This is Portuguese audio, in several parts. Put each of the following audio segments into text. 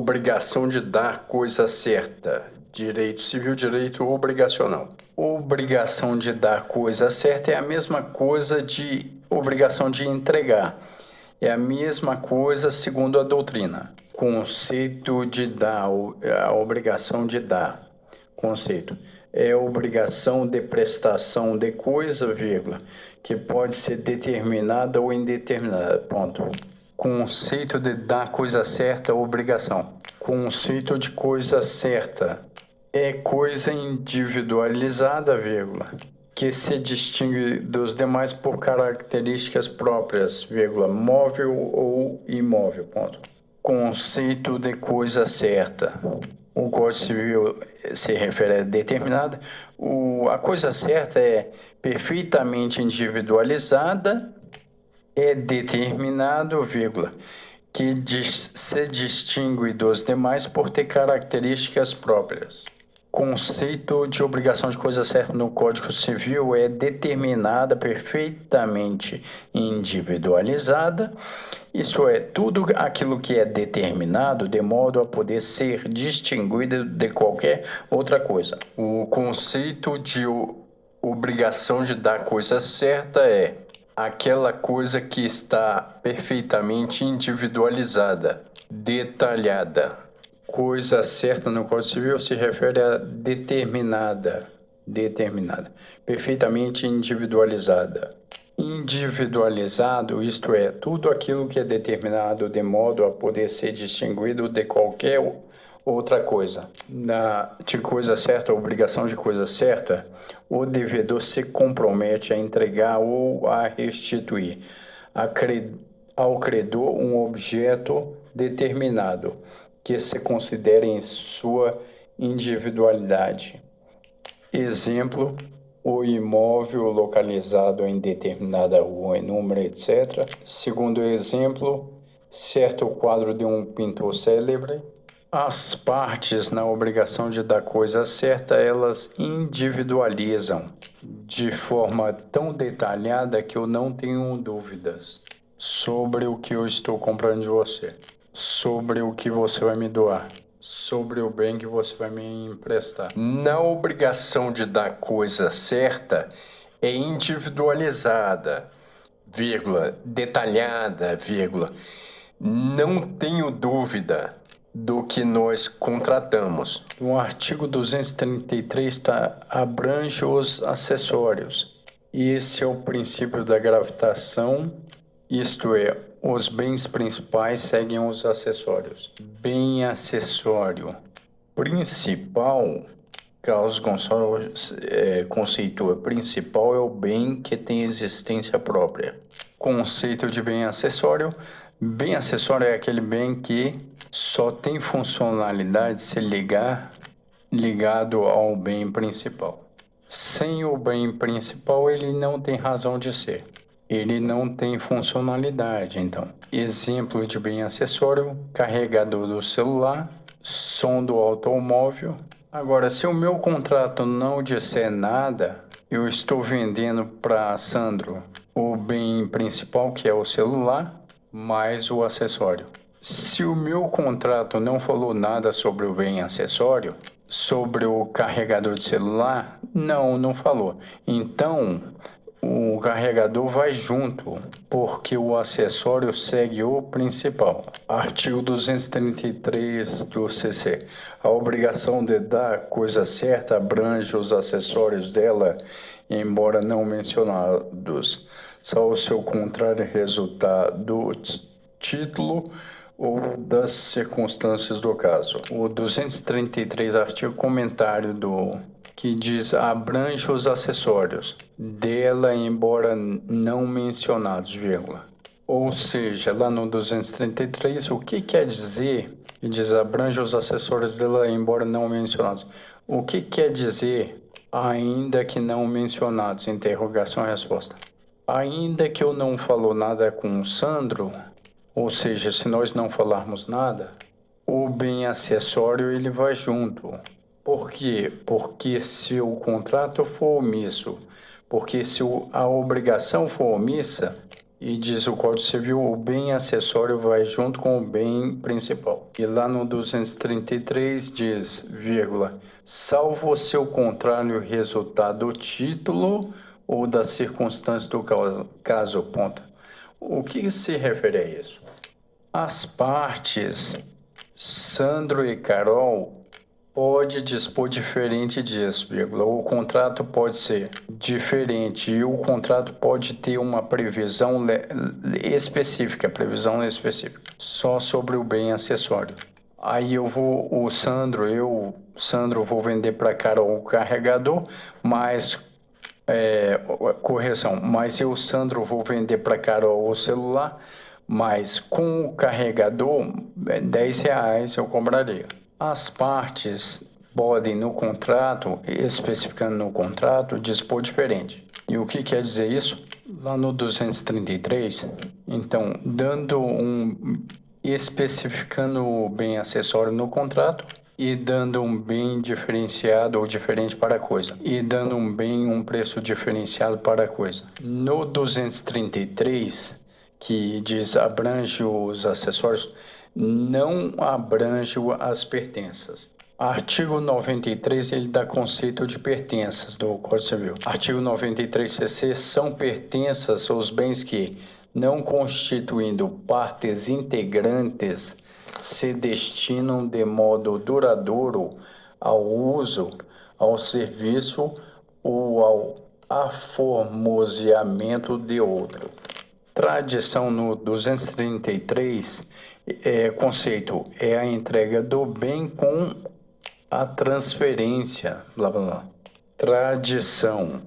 Obrigação de dar coisa certa. Direito civil, direito obrigacional. Obrigação de dar coisa certa é a mesma coisa de obrigação de entregar. É a mesma coisa segundo a doutrina. Conceito de dar, a obrigação de dar. Conceito. É obrigação de prestação de coisa, vírgula, que pode ser determinada ou indeterminada. Ponto. Conceito de dar coisa certa, obrigação. Conceito de coisa certa é coisa individualizada, vírgula, que se distingue dos demais por características próprias, vírgula, móvel ou imóvel. Ponto. Conceito de coisa certa. O Código Civil se refere a determinada. A coisa certa é perfeitamente individualizada, é determinado, vírgula, que se distingue dos demais por ter características próprias. Conceito de obrigação de coisa certa no Código Civil é determinada, perfeitamente individualizada. Isso é, tudo aquilo que é determinado de modo a poder ser distinguido de qualquer outra coisa. O conceito de obrigação de dar coisa certa é aquela coisa que está perfeitamente individualizada, detalhada. Coisa certa no Código Civil se refere a determinada, perfeitamente individualizada. Individualizado, isto é, tudo aquilo que é determinado de modo a poder ser distinguido de qualquer outra coisa. De coisa certa, obrigação de coisa certa, o devedor se compromete a entregar ou a restituir ao credor um objeto determinado, que se considere em sua individualidade. Exemplo, o imóvel localizado em determinada rua, em número, etc. Segundo exemplo, certo quadro de um pintor célebre. As partes na obrigação de dar coisa certa, elas individualizam de forma tão detalhada que eu não tenho dúvidas sobre o que eu estou comprando de você, sobre o que você vai me doar, sobre o bem que você vai me emprestar. Na obrigação de dar coisa certa, é individualizada, vírgula, detalhada, vírgula. Não tenho dúvida do que nós contratamos. No artigo 233 abrange os acessórios. Esse é o princípio da gravitação, isto é, os bens principais seguem os acessórios. Bem acessório principal, Carlos Gonçalves conceitua, principal é o bem que tem existência própria. Conceito de bem acessório é aquele bem que só tem funcionalidade se ligado ao bem principal. Sem o bem principal, ele não tem razão de ser. Ele não tem funcionalidade, então. Exemplo de bem acessório, carregador do celular, som do automóvel. Agora, se o meu contrato não disser nada, eu estou vendendo para Sandro o bem principal, que é o celular, mais o acessório. Se o meu contrato não falou nada sobre o bem acessório, sobre o carregador de celular, não falou. Então, o carregador vai junto, porque o acessório segue o principal. Artigo 233 do CC. A obrigação de dar coisa certa abrange os acessórios dela, embora não mencionados, só o seu contrário resultar do título ou das circunstâncias do caso. O 233, artigo comentário que diz abrange os acessórios dela, embora não mencionados, vírgula. Ou seja, lá no 233, o que quer dizer? E diz abrange os acessórios dela, embora não mencionados. O que quer dizer ainda que não mencionados? Interrogação e resposta. Ainda que eu não falou nada com o Sandro, ou seja, se nós não falarmos nada, o bem acessório ele vai junto. Por quê? Porque se o contrato for omisso, porque se a obrigação for omissa, E diz o Código Civil, o bem acessório vai junto com o bem principal. E lá no 233 diz, vírgula, salvo o seu contrário resultado do título ou das circunstâncias do caso, ponto. O que se refere a isso? As partes, Sandro e Carol, pode dispor diferente disso, vírgula. O contrato pode ser diferente e o contrato pode ter uma previsão específica, só sobre o bem acessório. Aí Sandro, vou vender para Carol o carregador, mas correção, mas Sandro, vou vender para Carol o celular, mas com o carregador, R$ 10 eu compraria. As partes podem, no contrato, especificando no contrato, dispor diferente. E o que quer dizer isso? Lá no 233, então, especificando o bem acessório no contrato e dando um bem diferenciado ou diferente para a coisa. E dando um preço diferenciado para a coisa. No 233, que diz abrange os acessórios, não abrange as pertenças. Artigo 93, ele dá conceito de pertenças do Código Civil. Artigo 93CC, são pertenças os bens que, não constituindo partes integrantes, se destinam de modo duradouro ao uso, ao serviço ou ao aformoseamento de outro. Tradição no 233, conceito é a entrega do bem com a transferência, blá blá blá. Tradição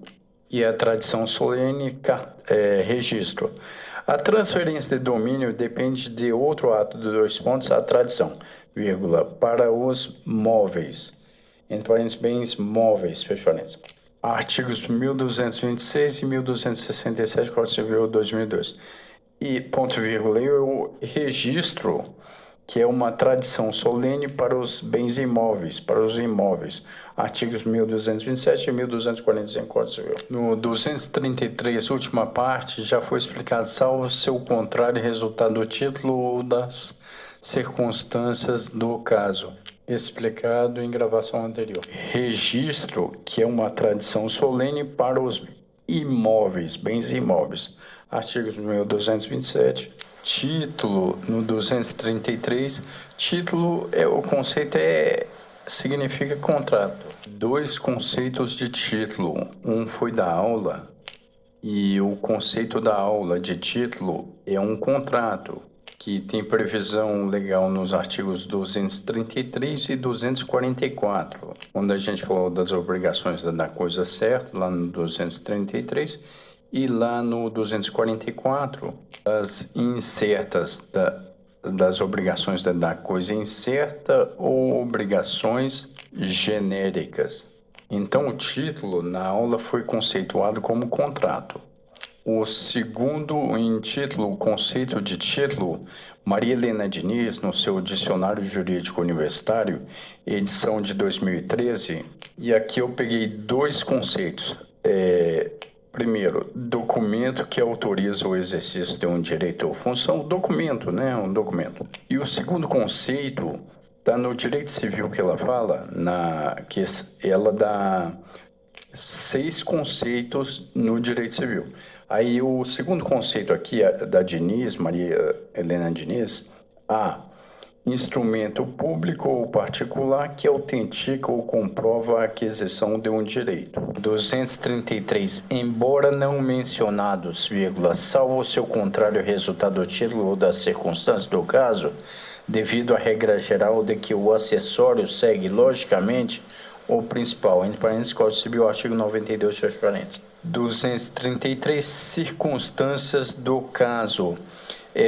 e a tradição solene, registro. A transferência de domínio depende de outro ato de dois pontos, a tradição, vírgula, para os móveis, entre parênteses, bens móveis, fecha parênteses. Artigos 1226 e 1267, Código Civil 2002. E, ponto vírgula, eu registro que é uma tradição solene para os bens imóveis, para os imóveis. Artigos 1227 e 1245, Código Civil. No 233, última parte, já foi explicado, salvo seu contrário, resultado do título ou das circunstâncias do caso, explicado em gravação anterior. Registro, que é uma tradição solene para os imóveis, bens imóveis. Artigos 1227. Título, no 233, título, o conceito significa contrato. Dois conceitos de título, um foi da aula, e o conceito da aula de título é um contrato, que tem previsão legal nos artigos 233 e 244, quando a gente falou das obrigações da coisa certa, lá no 233, e lá no 244, das incertas, das obrigações da coisa incerta ou obrigações genéricas. Então, o título na aula foi conceituado como contrato. O segundo em título, o conceito de título, Maria Helena Diniz, no seu Dicionário Jurídico Universitário, edição de 2013, e aqui eu peguei dois conceitos. Primeiro, documento que autoriza o exercício de um direito ou função, documento, né? Um documento. E o segundo conceito está no direito civil que ela fala, que ela dá 6 conceitos no direito civil. Aí o segundo conceito aqui da Diniz, Maria Helena Diniz, instrumento público ou particular que autentica ou comprova a aquisição de um direito. 233. Embora não mencionados, vírgula, salvo o seu contrário resultado do título ou das circunstâncias do caso, devido à regra geral de que o acessório segue logicamente o principal, entre parênteses, Código Civil, artigo 92, fecha parênteses. 233. Circunstâncias do caso.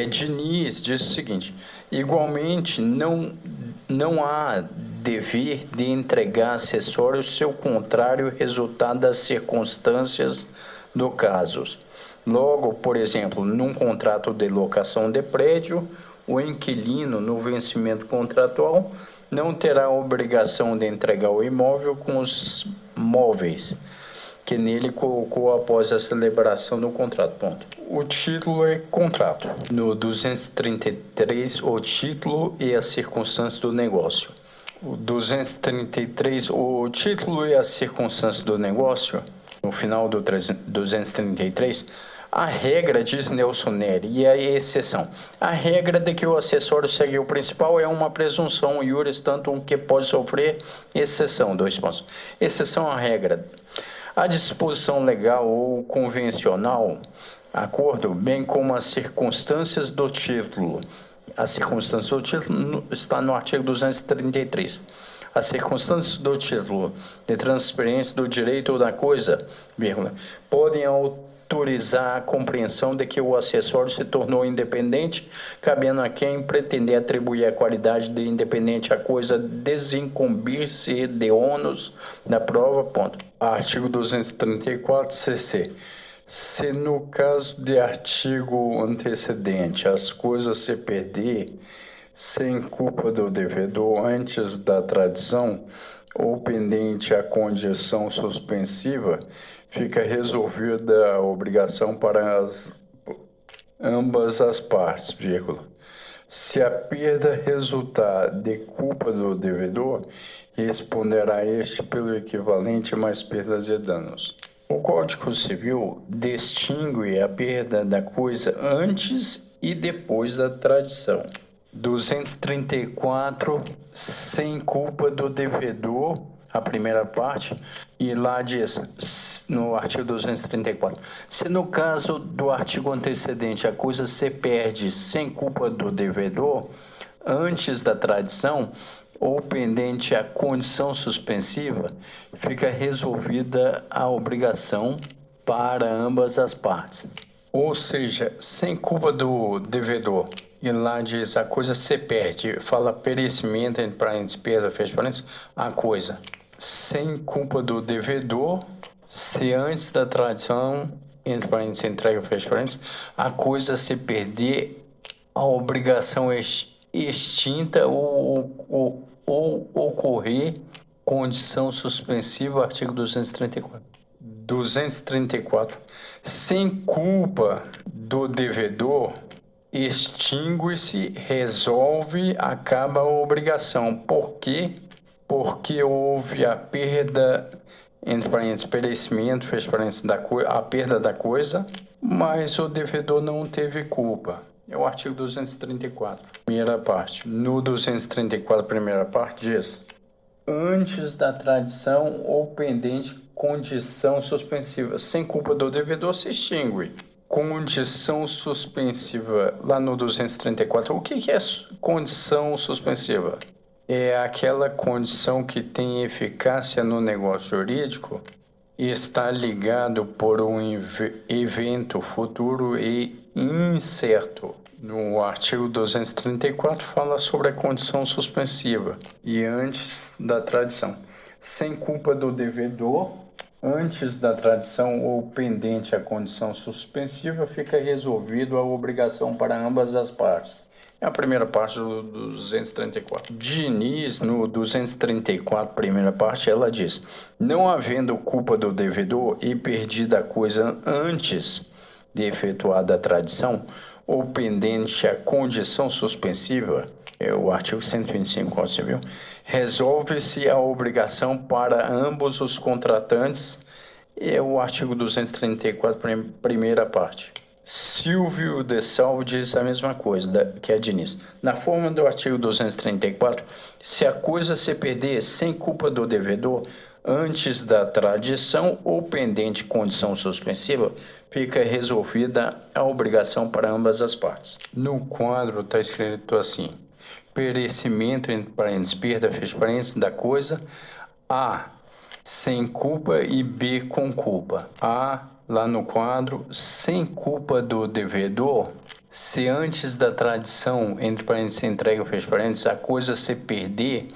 Diniz diz o seguinte: igualmente, não há dever de entregar acessório seu contrário resultado das circunstâncias do caso. Logo, por exemplo, num contrato de locação de prédio, o inquilino, no vencimento contratual, não terá a obrigação de entregar o imóvel com os móveis que nele colocou após a celebração do contrato. Ponto. O título é contrato. No 233, o título e as circunstâncias do negócio. O 233, o título e as circunstâncias do negócio. No final do 233, a regra, diz Nelson Neri, e a exceção. A regra de que o acessório segue o principal é uma presunção iuris tanto que pode sofrer exceção. Dois pontos. Exceção à regra. A disposição legal ou convencional, acordo, bem como as circunstâncias do título. A circunstância do título está no artigo 233. As circunstâncias do título de transferência do direito ou da coisa, vírgula, podem autorizar a compreensão de que o acessório se tornou independente, cabendo a quem pretender atribuir a qualidade de independente à coisa desincumbir-se de ônus da prova. Ponto. Artigo 234, CC. Se no caso de artigo antecedente as coisas se perder sem culpa do devedor antes da tradição ou pendente a condição suspensiva, fica resolvida a obrigação para ambas as partes, vírgula. Se a perda resultar de culpa do devedor, responderá este pelo equivalente mais perdas e danos. O Código Civil distingue a perda da coisa antes e depois da tradição. 234, sem culpa do devedor, a primeira parte, e lá diz, no artigo 234, se no caso do artigo antecedente a coisa se perde sem culpa do devedor, antes da tradição, ou pendente a condição suspensiva, fica resolvida a obrigação para ambas as partes. Ou seja, sem culpa do devedor. E lá diz a coisa se perde, fala perecimento, entre parênteses, perda, fecha parênteses, a coisa. Sem culpa do devedor, se antes da tradição, entre parênteses, entrega, fecha parênteses, a coisa se perder, a obrigação extinta ou ocorrer condição suspensiva, artigo 234. 234. Sem culpa do devedor, extingue-se, resolve, acaba a obrigação. Por quê? Porque houve a perda, entre parênteses, perecimento, fecha parênteses, a perda da coisa, mas o devedor não teve culpa. É o artigo 234, primeira parte. No 234, primeira parte, diz: antes da tradição ou pendente condição suspensiva. Sem culpa do devedor, se extingue. Condição suspensiva, lá no 234. O que é condição suspensiva? É aquela condição que tem eficácia no negócio jurídico e está ligado por um evento futuro e incerto. No artigo 234 fala sobre a condição suspensiva e antes da tradição. Sem culpa do devedor, antes da tradição ou pendente a condição suspensiva, fica resolvido a obrigação para ambas as partes. É a primeira parte do 234. Diniz, no 234, primeira parte, ela diz: não havendo culpa do devedor e perdida a coisa antes de efetuada a tradição, ou pendente a condição suspensiva, é o artigo 125 do Código Civil, resolve-se a obrigação para ambos os contratantes, é o artigo 234, primeira parte. Silvio de Salvo diz a mesma coisa que a Diniz. Na forma do artigo 234, se a coisa se perder sem culpa do devedor, antes da tradição ou pendente condição suspensiva, fica resolvida a obrigação para ambas as partes. No quadro está escrito assim: perecimento, entre parênteses, perda, fecha parênteses, da coisa, A, sem culpa, e B, com culpa. A, lá no quadro, sem culpa do devedor, se antes da tradição, entre parênteses, entrega, fecha parênteses, a coisa se perder,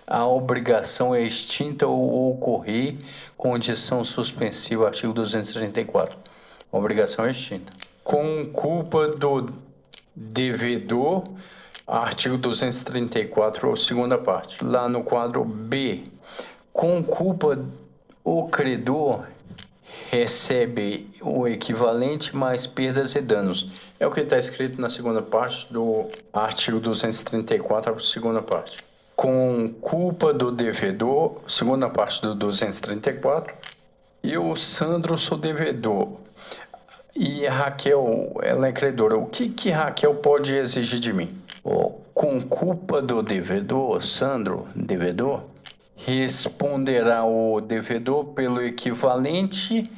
a obrigação é extinta ou ocorrer condição suspensiva, artigo 234. A obrigação é extinta. Com culpa do devedor, artigo 234, segunda parte. Lá no quadro B, com culpa o credor, recebe o equivalente mais perdas e danos. É o que está escrito na segunda parte do artigo 234, a segunda parte. Com culpa do devedor, segunda parte do 234, eu, Sandro, sou devedor. E a Raquel, ela é credora. O que Raquel pode exigir de mim? Com culpa do devedor, Sandro, devedor, responderá o devedor pelo equivalente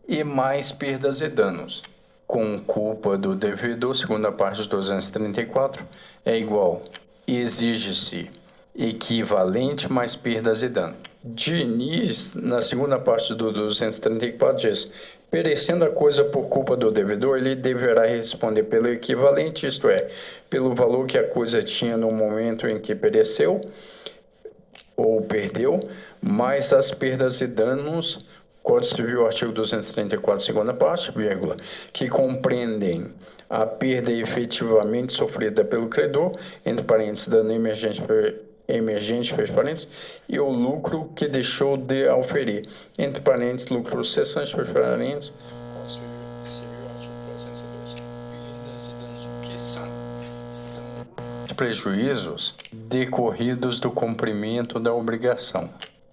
e mais perdas e danos. Com culpa do devedor, segunda parte de 234, é igual. Exige-se equivalente mais perdas e danos. Diniz, na segunda parte do 234, diz: perecendo a coisa por culpa do devedor, ele deverá responder pelo equivalente, isto é, pelo valor que a coisa tinha no momento em que pereceu ou perdeu, mais as perdas e danos, Código Civil, artigo 234, segunda parte, vírgula, que compreendem a perda efetivamente sofrida pelo credor, entre parênteses, dano emergente, fecha parênteses, e o lucro que deixou de auferir, entre parênteses, lucro cessante, fecha parênteses. Código Civil, artigo 412. Perdas e danos, o que são? São prejuízos decorridos do cumprimento da obrigação.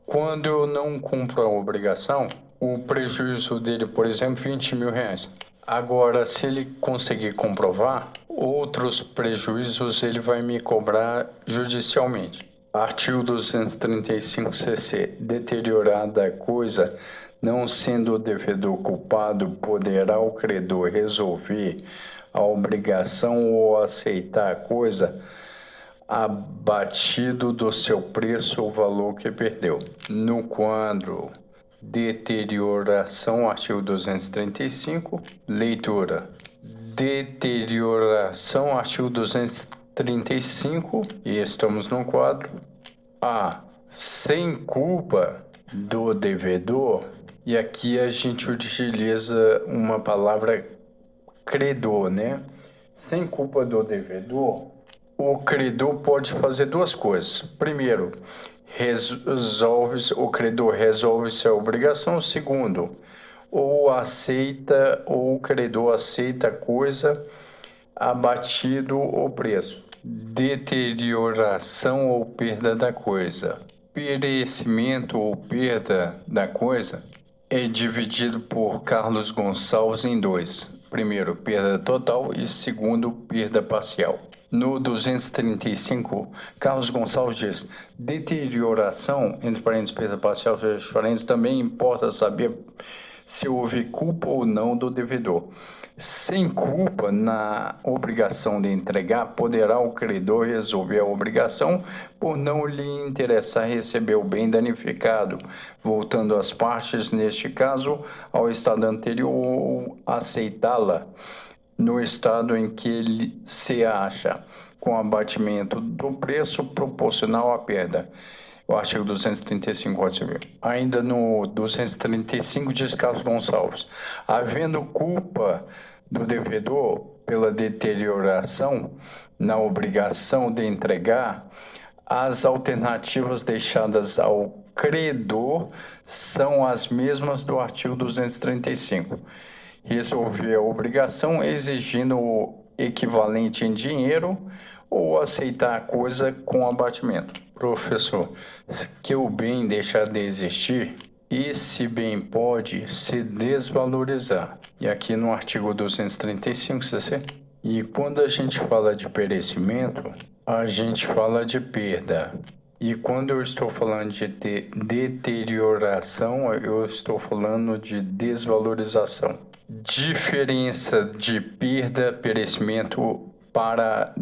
Quando eu não cumpro a obrigação, o prejuízo dele, por exemplo, R$ 20.000. Agora, se ele conseguir comprovar, outros prejuízos ele vai me cobrar judicialmente. Artigo 235-CC. Deteriorada a coisa, não sendo o devedor culpado, poderá o credor resolver a obrigação ou aceitar a coisa abatido do seu preço ou valor que perdeu. No quadro deterioração, artigo 235, leitura. Deterioração, artigo 235, e estamos no quadro A. Sem culpa do devedor, e aqui a gente utiliza uma palavra credor, né? Sem culpa do devedor, o credor pode fazer duas coisas. Primeiro, o credor resolve-se a obrigação. Segundo, ou o credor aceita a coisa abatido o preço. Deterioração ou perda da coisa. Perecimento ou perda da coisa é dividido por Carlos Gonçalves em dois. Primeiro, perda total e segundo, perda parcial. No 235, Carlos Gonçalves diz: deterioração, entre parênteses, perda parcial, fecha parênteses, também importa saber se houve culpa ou não do devedor. Sem culpa na obrigação de entregar, poderá o credor resolver a obrigação por não lhe interessar receber o bem danificado, voltando as partes, neste caso, ao estado anterior ou aceitá-la no estado em que ele se acha, com abatimento do preço proporcional à perda. O artigo 235 do Código Civil. Ainda no 235 diz Carlos Gonçalves: havendo culpa do devedor pela deterioração na obrigação de entregar, as alternativas deixadas ao credor são as mesmas do artigo 235. Resolver a obrigação exigindo o equivalente em dinheiro ou aceitar a coisa com abatimento. Professor, que o bem deixar de existir, esse bem pode se desvalorizar. E aqui no artigo 235, CC. E quando a gente fala de perecimento, a gente fala de perda. E quando eu estou falando de deterioração, eu estou falando de desvalorização. Diferença de perda, perecimento para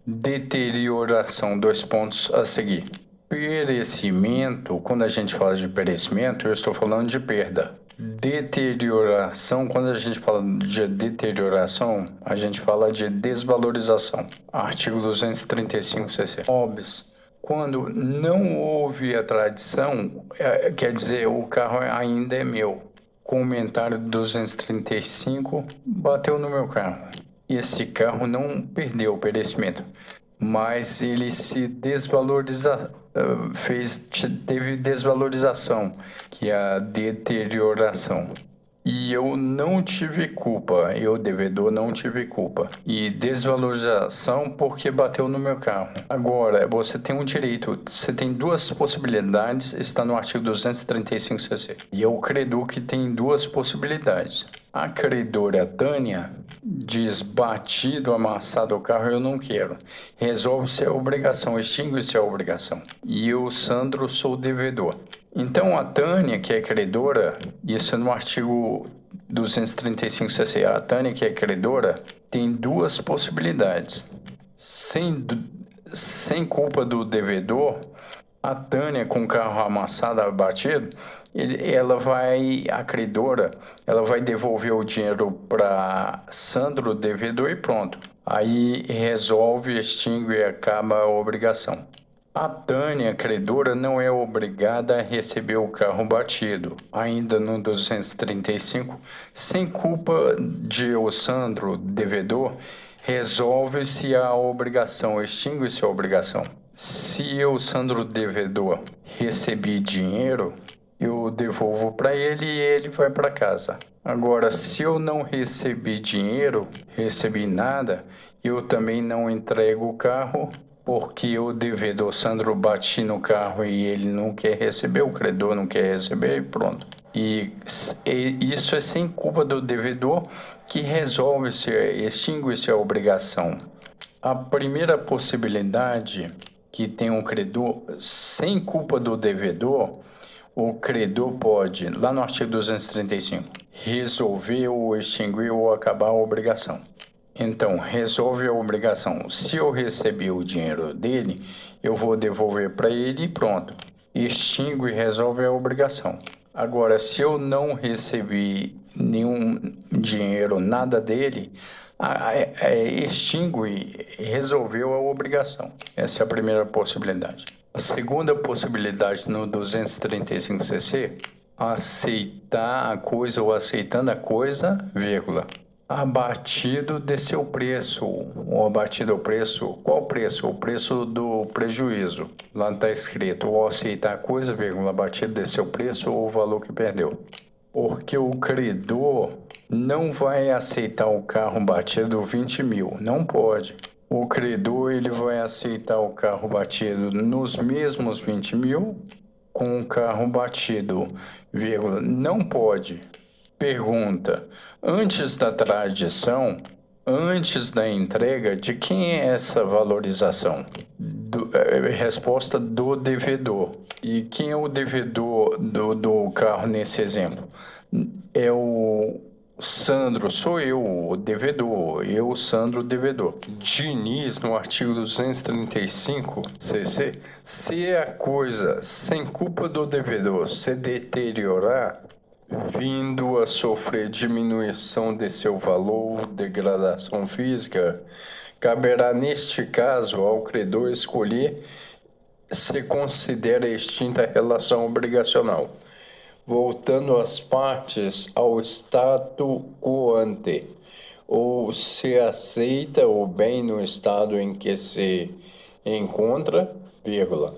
deterioração, dois pontos a seguir. Perecimento, quando a gente fala de perecimento, eu estou falando de perda. Deterioração, quando a gente fala de deterioração, a gente fala de desvalorização. Artigo 235 CC. Obs. Quando não houve a tradição, quer dizer, o carro ainda é meu. Comentário 235, bateu no meu carro. Esse carro não perdeu o perecimento, mas ele se teve desvalorização, que é a deterioração. e eu não tive culpa, eu, devedor, não tive culpa. E desvalorização porque bateu no meu carro. Agora, você tem um direito, você tem duas possibilidades, está no artigo 235-CC. E é o credor que tem duas possibilidades. A credora Tânia diz: batido, amassado o carro, eu não quero. Resolve-se a obrigação, extingue-se a obrigação. E eu, Sandro, sou devedor. Então, a Tânia, que é credora, isso é no artigo 235-CC, a Tânia, que é credora, tem duas possibilidades. Sem culpa do devedor, a Tânia, com o carro amassado, abatido, a credora, ela vai devolver o dinheiro para Sandro, devedor, e pronto. Aí resolve, extingue e acaba a obrigação. A Tânia, credora, não é obrigada a receber o carro batido. Ainda no 235, sem culpa de o Sandro, devedor, resolve-se a obrigação, extingue-se a obrigação. Se eu, Sandro, devedor, recebi dinheiro, eu devolvo para ele e ele vai para casa. Agora, se eu não recebi dinheiro, recebi nada, eu também não entrego o carro, porque o devedor Sandro bate no carro e ele não quer receber, o credor não quer receber e pronto. E isso é sem culpa do devedor, que resolve-se, extingue-se a obrigação. A primeira possibilidade, que tem um credor sem culpa do devedor, o credor pode, lá no artigo 235, resolver ou extinguir ou acabar a obrigação. Então, resolve a obrigação. Se eu recebi o dinheiro dele, eu vou devolver para ele e pronto. Extingue e resolve a obrigação. Agora, se eu não recebi nenhum dinheiro, nada dele, extingue e resolveu a obrigação. Essa é a primeira possibilidade. A segunda possibilidade no 235-CC, aceitar a coisa ou aceitando a coisa, vírgula, abatido de seu preço, ou abatido ao preço, qual preço? O preço do prejuízo. Lá está escrito, ou aceitar a coisa, vírgula, abatido de seu preço ou o valor que perdeu. Porque o credor não vai aceitar o carro batido 20 mil, não pode. O credor ele vai aceitar o carro batido nos mesmos 20 mil, com o carro batido, vírgula, não pode. Pergunta: antes da tradição, antes da entrega, de quem é essa valorização? Resposta: do devedor. E quem é o devedor do carro nesse exemplo? É o Sandro, sou eu, o devedor. Eu, Sandro, devedor. Diniz, no artigo 235, CC, se a coisa sem culpa do devedor se deteriorar, vindo a sofrer diminuição de seu valor, degradação física, caberá neste caso ao credor escolher se considera extinta a relação obrigacional, voltando as partes ao status quo ante, ou se aceita o bem no estado em que se encontra, vírgula,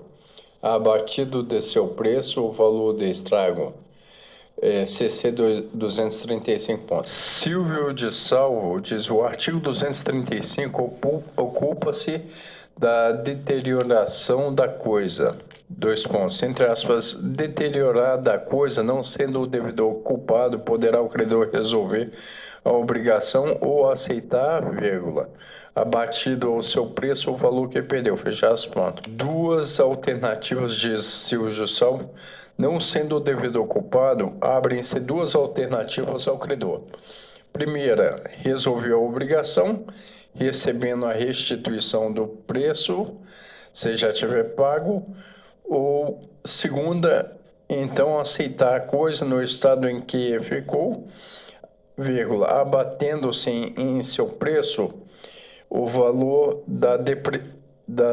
abatido de seu preço o valor de estrago. CC 235 pontos. Silvio de Salvo diz: o artigo 235 ocupa-se da deterioração da coisa. Dois pontos, entre aspas, deteriorar da coisa, não sendo o devedor culpado, poderá o credor resolver a obrigação ou aceitar, vírgula, abatido ao seu preço o valor que perdeu. Fecha as pontos. Duas alternativas, diz Silvio de Salvo. Não sendo o devedor culpado, abrem-se duas alternativas ao credor. Primeira, resolver a obrigação, recebendo a restituição do preço, se já tiver pago. Ou segunda, então aceitar a coisa no estado em que ficou, vírgula, abatendo-se em seu preço o valor da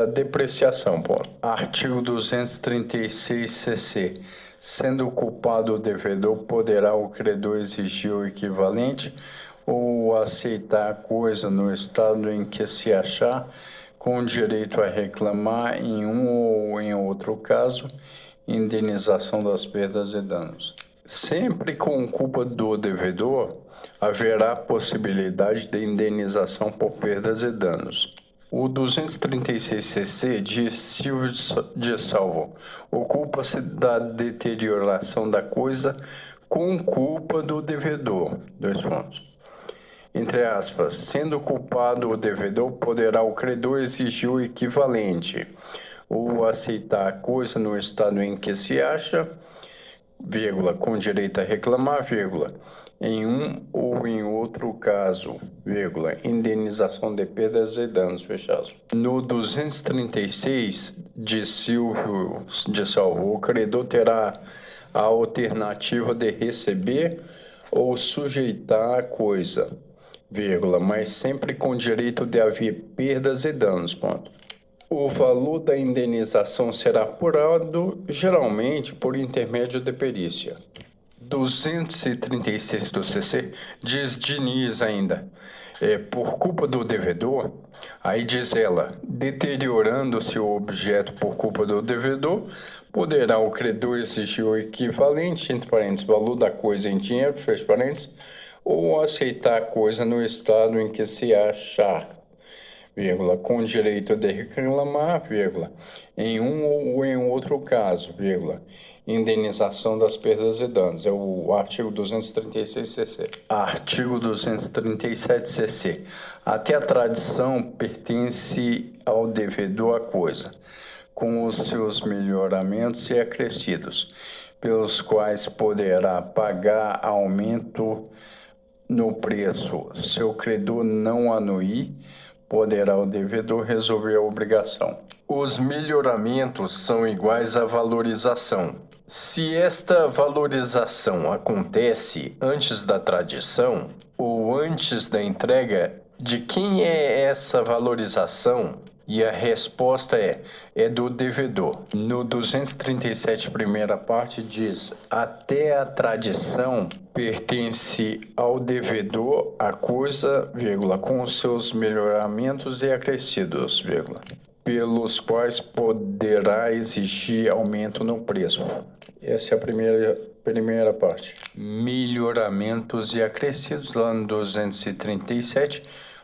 depreciação. Artigo 236-CC. Sendo culpado o devedor, poderá o credor exigir o equivalente ou aceitar a coisa no estado em que se achar, com direito a reclamar, em um ou em outro caso, indenização das perdas e danos. Sempre com culpa do devedor, haverá possibilidade de indenização por perdas e danos. O 236cc de Silvio de Salvo ocupa-se da deterioração da coisa com culpa do devedor. Dois pontos. Entre aspas, sendo culpado o devedor, poderá o credor exigir o equivalente ou aceitar a coisa no estado em que se acha, vírgula, com direito a reclamar, vírgula, em um ou em outro caso, vírgula, indenização de perdas e danos, fechados. No 236 de Silvio de Salvo, o credor terá a alternativa de receber ou sujeitar a coisa, vírgula, mas sempre com direito de haver perdas e danos, ponto. O valor da indenização será apurado, geralmente, por intermédio de perícia. 236 do CC diz Diniz ainda, por culpa do devedor, aí diz ela, deteriorando-se o objeto por culpa do devedor, poderá o credor exigir o equivalente, entre parênteses, valor da coisa em dinheiro, fecha parênteses, ou aceitar a coisa no estado em que se achar, vírgula, com direito de reclamar, vírgula, em um ou em outro caso, vírgula, indenização das perdas e danos. É o artigo 236cc. Artigo 237cc. Até a tradição pertence ao devedor a coisa, com os seus melhoramentos e acrescidos, pelos quais poderá pagar aumento no preço. Se o credor não anuir, poderá o devedor resolver a obrigação. Os melhoramentos são iguais à valorização. Se esta valorização acontece antes da tradição ou antes da entrega, de quem é essa valorização? E a resposta é do devedor. No 237, primeira parte, diz: até a tradição pertence ao devedor a coisa, vírgula, com os seus melhoramentos e acrescidos, vírgula, pelos quais poderá exigir aumento no preço. Essa é a primeira parte. Melhoramentos e acrescidos, lá no 237,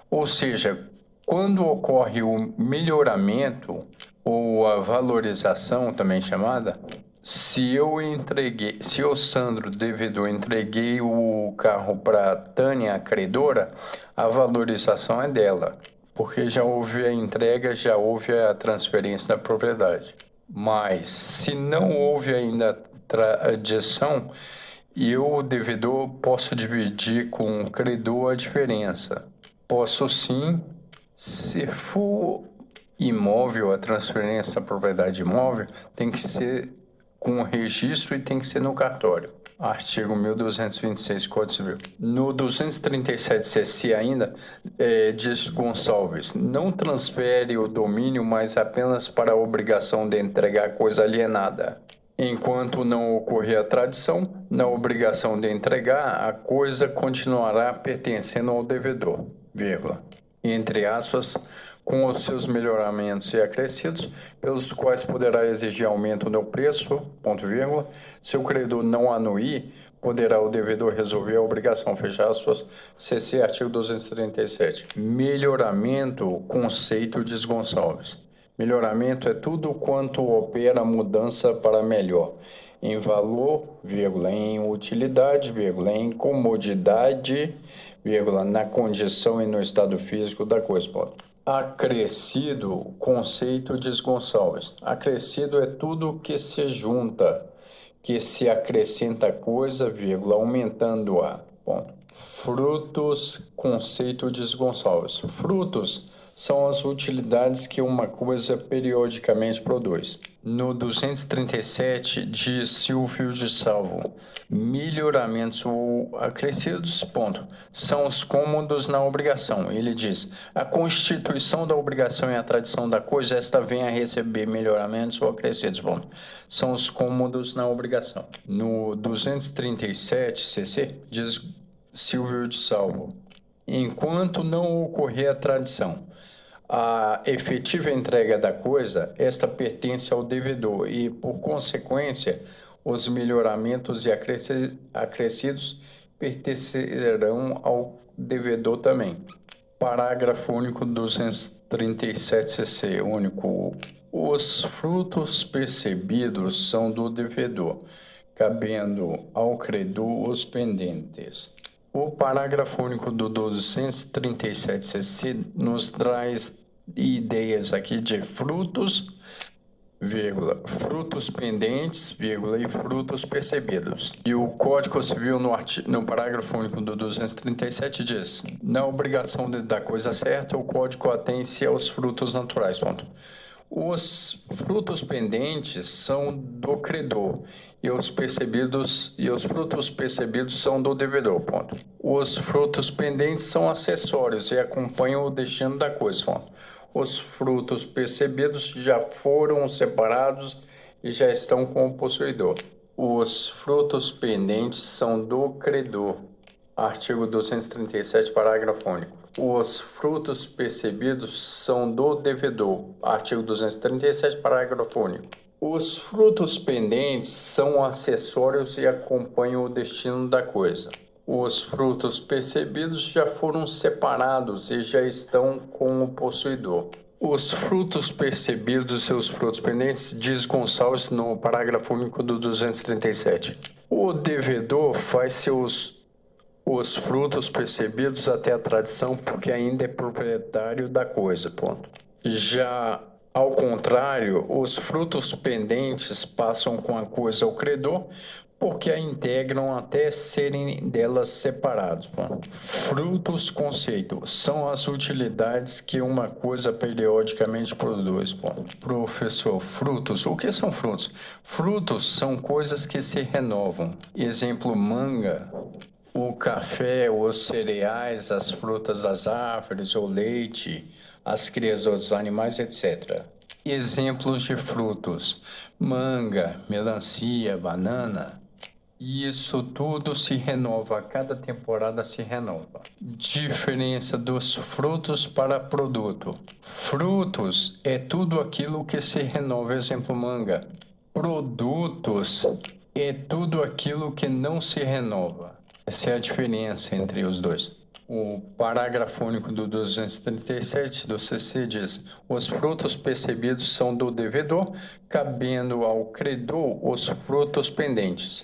ou seja, quando ocorre o melhoramento ou a valorização, também chamada, se eu, Sandro, devedor, entreguei o carro para a Tânia, a credora, a valorização é dela, porque já houve a entrega, já houve a transferência da propriedade. Mas, se não houve ainda a tradição, eu, devedor, posso dividir com o credor a diferença. Posso sim. Se for imóvel, a transferência da propriedade imóvel tem que ser com registro e tem que ser no cartório. Artigo 1226, Código Civil. No 237cc ainda, diz Gonçalves, não transfere o domínio, mas apenas para a obrigação de entregar coisa alienada. Enquanto não ocorrer a tradição, na obrigação de entregar, a coisa continuará pertencendo ao devedor, vírgula, entre aspas, com os seus melhoramentos e acrescidos, pelos quais poderá exigir aumento no preço, ponto vírgula, se o credor não anuir, poderá o devedor resolver a obrigação, fecha aspas, CC, artigo 237. Melhoramento, conceito de Gonçalves. Melhoramento é tudo quanto opera mudança para melhor, em valor, vírgula, em utilidade, vírgula, em comodidade, vírgula, na condição e no estado físico da coisa. Ponto. Acrescido, conceito de Gonçalves. Acrescido é tudo que se junta, que se acrescenta coisa, vírgula, aumentando-a. Ponto. Frutos, conceito de Gonçalves. Frutos são as utilidades que uma coisa periodicamente produz. No 237, de Silvio de Salvo, melhoramentos ou acrescidos, ponto, são os cômodos na obrigação. Ele diz, a constituição da obrigação e a tradição da coisa, esta vem a receber melhoramentos ou acrescidos, ponto, são os cômodos na obrigação. No 237, cc, diz Silvio de Salvo, enquanto não ocorrer a tradição, a efetiva entrega da coisa, esta pertence ao devedor e, por consequência, Os melhoramentos e acrescidos pertencerão ao devedor também. Parágrafo único 237cc, único. Os frutos percebidos são do devedor, cabendo ao credor os pendentes. O parágrafo único do 237cc nos traz ideias aqui de frutos, vírgula, frutos pendentes, vírgula, e frutos percebidos. E o Código Civil, no parágrafo único do 237, diz: na obrigação da coisa certa, o Código atém-se aos frutos naturais. Ponto. Os frutos pendentes são do credor e os frutos percebidos são do devedor. Ponto. Os frutos pendentes são acessórios e acompanham o destino da coisa. Ponto. Os frutos percebidos já foram separados e já estão com o possuidor. Os frutos pendentes são do credor. Artigo 237, parágrafo único. Os frutos percebidos são do devedor. Artigo 237, parágrafo único. Os frutos pendentes são acessórios e acompanham o destino da coisa. Os frutos percebidos já foram separados e já estão com o possuidor. Os frutos percebidos e seus frutos pendentes, diz Gonçalves no parágrafo único do 237. O devedor faz os frutos percebidos até a tradição porque ainda é proprietário da coisa. Ponto. Já ao contrário, os frutos pendentes passam com a coisa ao credor porque a integram até serem delas separados. Frutos, conceito, são as utilidades que uma coisa periodicamente produz. Professor, frutos, o que são frutos? Frutos são coisas que se renovam. Exemplo, manga, o café, os cereais, as frutas das árvores, o leite, as crias dos animais, etc. Exemplos de frutos: manga, melancia, banana. Isso tudo se renova, a cada temporada se renova. Diferença dos frutos para produto. Frutos é tudo aquilo que se renova, exemplo, manga. Produtos é tudo aquilo que não se renova. Essa é a diferença entre os dois. O parágrafo único do 237 do CC diz: os frutos percebidos são do devedor, cabendo ao credor os frutos pendentes.